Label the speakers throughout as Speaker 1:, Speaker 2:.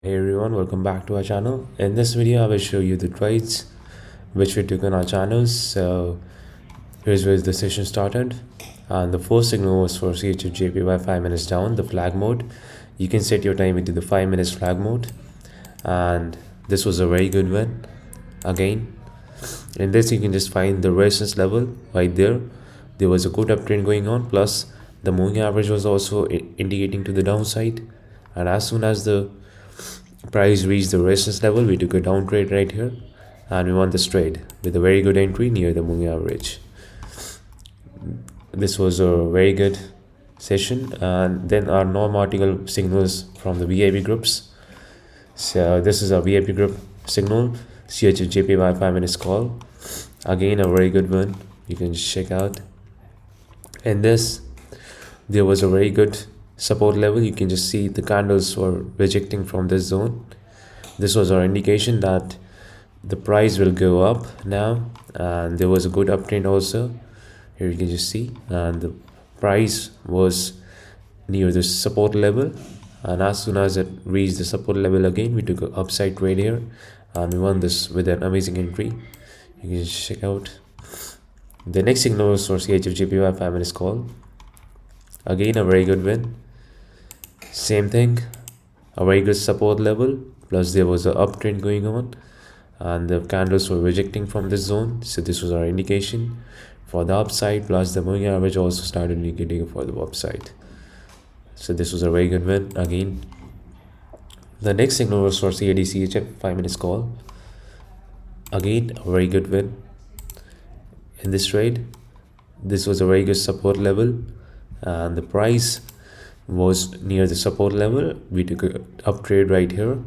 Speaker 1: Hey everyone, welcome back to our channel. In this video, I will show you the trades which we took on our channels. So here's where the session started. And the first signal was for CHF 5 minutes down, the flag mode. You can set your time into the 5 minutes flag mode. And this was a very good one. Again, in this you can just find the resistance level right there. There was a good uptrend going on, plus the moving average was also indicating to the downside. And as soon as the price reached the resistance level, we took a down trade right here and we won this trade with a very good entry near the moving average. This was a very good session. And then our non-article signals from the VIP groups. So this is a VIP group signal, CHJPY 5 minutes call. Again, a very good one, you can check out. And this, there was a very good support level. You can just see the candles were rejecting from this zone. This was our indication that the price will go up now, and there was a good uptrend also. Here you can just see, and the price was near the support level, and as soon as it reached the support level again, we took an upside trade here and we won this with an amazing entry. You can just check out. The next signal was for CHFJPY 5 minutes call. Again, a very good win. Same thing, a very good support level, plus there was an uptrend going on and the candles were rejecting from this zone. So this was our indication for the upside, plus the moving average also started indicating for the upside. So this was a very good win again. The next signal was for CAD-CHF 5 minutes call. Again, a very good win in this trade. This was a very good support level and the price was near the support level. We took a up trade right here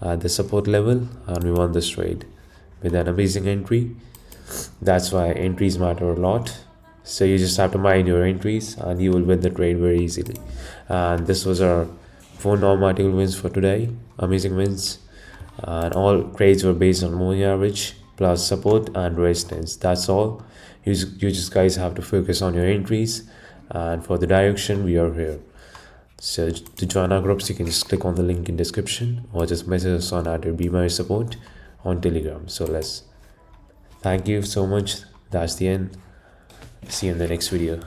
Speaker 1: at the support level and we won this trade with an amazing entry. That's why entries matter a lot. So you just have to mind your entries and you will win the trade very easily. And this was our 4 non-article wins for today. Amazing wins, and all trades were based on moving average plus support and resistance. That's all. You just guys have to focus on your entries, and for the direction we are here. So to join our groups, you can just click on the link in description or just message us on our Be My Support on Telegram. So thank you so much. That's the end. See you in the next video.